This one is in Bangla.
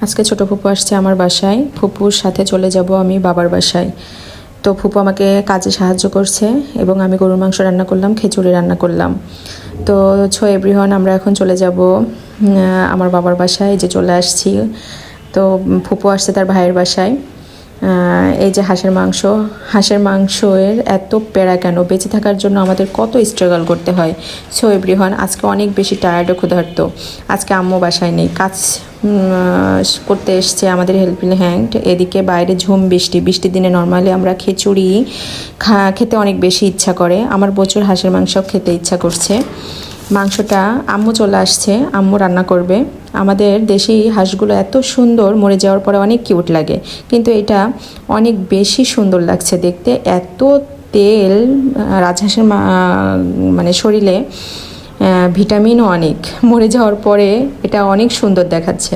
আজকে ছোট ফুপু আসছে আমার বাসায়। ফুপুর সাথে চলে যাব আমি বাবার বাসায়। তো ফুপু আমাকে কাজে সাহায্য করছে এবং আমি গরুর মাংস রান্না করলাম, খিচুড়ি রান্না করলাম। তো এভরিওয়ান, আমরা এখন চলে যাব আমার বাবার বাসায়। যে চলে আসছি। তো ফুপু আসছে তার ভাইয়ের বাসায়। এই যে হাঁসের মাংসের এত প্যারা কেন? বেঁচে থাকার জন্য আমাদের কত স্ট্রাগল করতে হয়। এভরিওয়ান, আজকে অনেক বেশি টায়ার্ড ও ক্ষুধার্ত। আজকে আম্মু বাসায় নেই, কাজ করতে এসছে আমাদের হেল্পিং হ্যান্ড। এদিকে বাইরে বৃষ্টির দিনে নর্মালি আমরা খিচুড়ি খেতে অনেক বেশি ইচ্ছা করে। আমার প্রচুর হাঁসের মাংস খেতে ইচ্ছা করছে। মাংসটা আম্মু চলে আসছে, আম্মু রান্না করবে। আমাদের দেশি হাঁসগুলো এত সুন্দর, মরে যাওয়ার পরে অনেক কিউট লাগে, কিন্তু এটা অনেক বেশি সুন্দর লাগছে দেখতে। এত তেল রাজহাঁসের মানে শরীরে ভিটামিনও অনেক, মরে যাওয়ার পরে এটা অনেক সুন্দর দেখাচ্ছে।